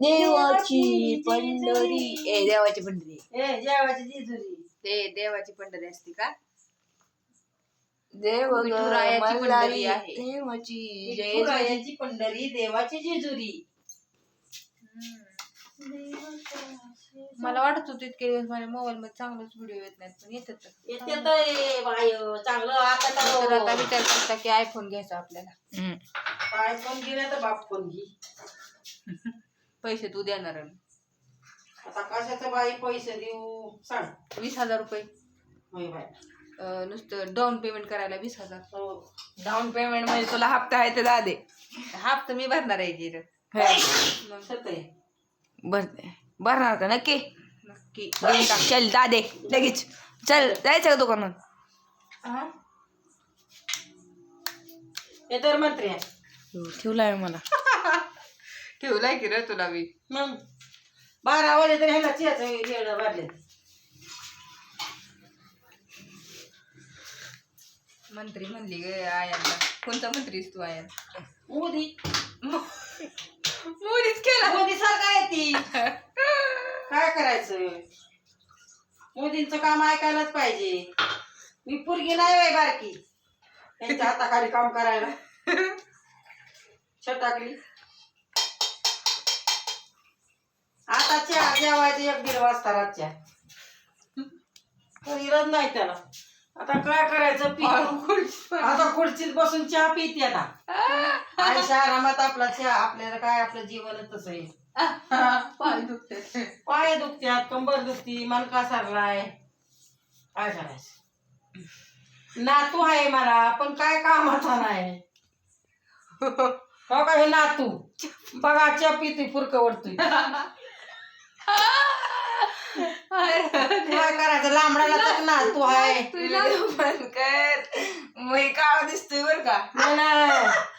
देवाची पंढरी देवाची पंढरी देवाची जेजुरी देवाची पंढरी असते का विठुरायाची पंढरी आहे. देवाची जय जय विठुरायाची पंढरी देवाची जेजुरी. मला वाटत होतं इतके दिवस माझ्या मोबाईल मध्ये चांगलेच व्हिडिओ येत नाहीत पण येतात चांगलं आता तर आता विचार करता की आयफोन घ्यायचा आपल्याला आयफोन घे तर बाप फोन घे. पैसे तू देणार आहे. आता कशाचं बाई पैसे देऊ सांग. 20,000 रुपये होय बाय. नुसतं डाऊन पेमेंट करायला 20,000. डाऊन पेमेंट म्हणजे तुला हप्ता आहे ते दादे हप्ता मी भरणार आहे की भरणार का नक्की नक्की चल दादे लगेच चल जायचं का दुकानात हे तर मंत्री आहे. ठेवलाय मला ठेवलाय की रे तुला मी मग 12 वाजे तरी ह्याला चियाचं वेळ वाढले. मंत्री म्हणली ग आयांना. कोणता मंत्रीस तू आयन मोदी मोदीच केला. मोदी सारखा आहे ती. काय करायचं मोदींचं काम ऐकायलाच पाहिजे. मी पोरगी नाही बाई बारकी त्यांच्या हाताखाली काम करायला छटाकली. आता चहा जेवायचं 1-1.5 वाजता रातच्या इरद नाही त्याला. आता काय करायचं पितो आता खुर्चीत बसून चहा पिते ना. आयुष्य आरामात आपला चहा. आपल्याला काय आपलं जीवनच तसं आहे. पाय दुखते पाय दुखत्यात कंबर दुखती मनका सरलाय. काय करायचं नातू आहे मला पण काय कामाचा नाही. हो का हे नातू बघा चहा पितोय फुरकं वरतोय. काय करायचं लांबडाला तर नातू आहे. काळा दिसतोय बर का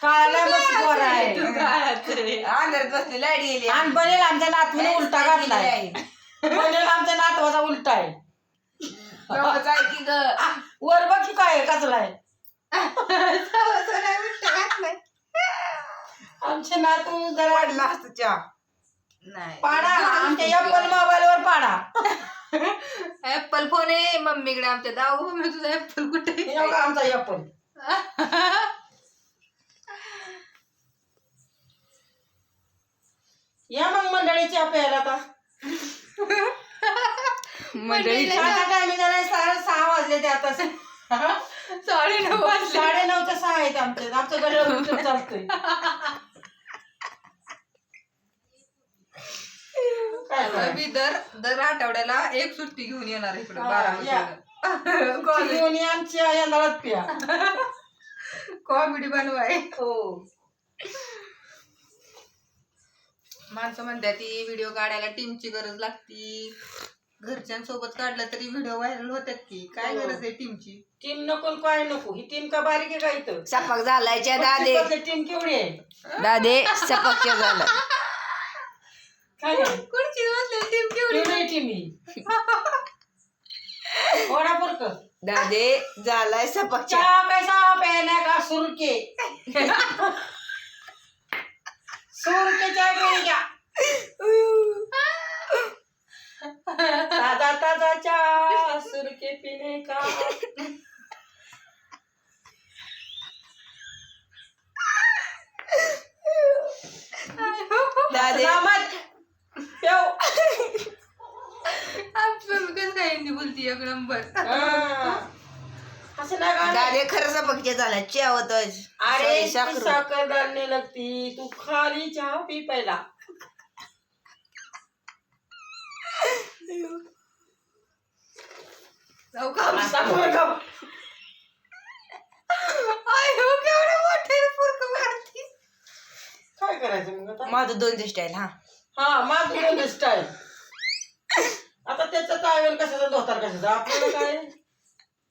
काळाला मस्त गोर आहे. अंधारात बसली लाईट गेली आणि बनेल आमच्या नातूने उलटा घातलाय. बनेल आमच्या नातवाचा उलटा आहे. की ग वर बघ की काय कसलाय आमचे नातू जरा वाढला असत चहा नाही पाडा आमच्या एप्पल मोबाईल वर पाडा. ऍपल फोन आहे मम्मीकडे आमच्या. दाऊ मम्मी तुझा ऍपल कुठे हे बघा आमचा एप्पल. या मग मंडळीची प्यायला आता मंडळी टायमिंग 6:30 वाजले ते आता 9:30 वाजले. 9:30 ते 6 आहेत आमचे. आमचं गडबड चालतंय. मी दर आठवड्याला एक सुट्टी घेऊन येणार इकडे 12 घेऊन या आमच्या या नळात प्या. कॉमेडी बनवाय. हो माणसं म्हणतात ती व्हिडिओ काढायला टीमची गरज लागती. घरच्यांसोबत काढलं तरी व्हिडिओ व्हायरल होतात की. काय गरज आहे टीमची. टीम नको काय नको. ही टीम का बारीक आहे का इथं. सपक झालायच्या दादे टीम केवढी आहे दादे सपक झालं काय खुर्ची बसलेली टीम केवढी टीम थोडा फरक दादे झालाय सपक चहा कैसा प्यायला का सुरके सुरके चाय पिणे क्या ताजा ताजा चहा सुरके पीने का. दादे काय हिंदी बोलती एक नंबर. असं नाही का दादे खरं सपक झाला चहा होतोय. अरे साखर साखर डालने लगती. तू खाली चहा पी पहिला. काय करायचं मग आता. माझं 2 स्टाईल हा माझं स्टाईल. आता त्याचा टायवेल कशाचा धोतार कशाचा आपल्याला काय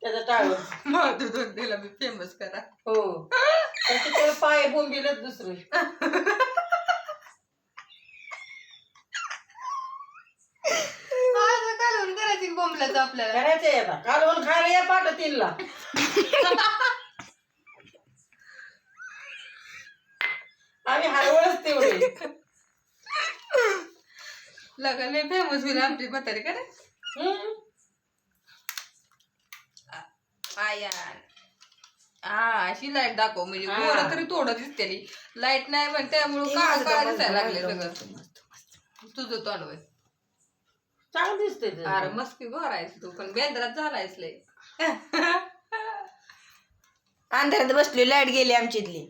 त्याचा टायवेल. माधू दोंडेला मी फेमस करा. हो त्याचे पाय बोंबीलच दुसरे. कालवून करायची बोंबलाच आपल्याला. करायचंय आता कालवण खायला या पाठ 3ला. आम्ही हरवळच तेवढे लगा लय फेमस होईल आमची म्हातारी का रे हम्म. आयान हा अशी लाईट दाखव म्हणजे हा. गोरं तरी थोडं दिसते लाईट नाही पण त्यामुळं काळा काळा दिसायला लागले सगळं तुझं तोंड होय. चांगलं दिसतंय ते. अरे मस्की गोरायस तू पण बेंद्रात झालायस लय अंधारात बसली लाईट गेली आमची इथली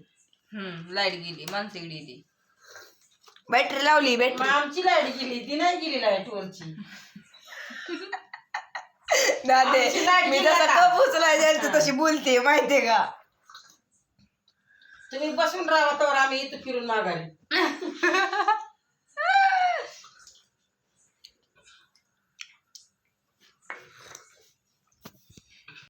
लाईट गेली माणसं गेली बॅटरी लावली मग बॅटरी आमची लाईट गेली ती नाही गेली लाईट वरची दादे आमची लाईट मी गेली जसा आता. कप उचलायचे तशी बोलते माहितीये का तुम्ही बसून राहा तर आम्ही इथं फिरून माघारी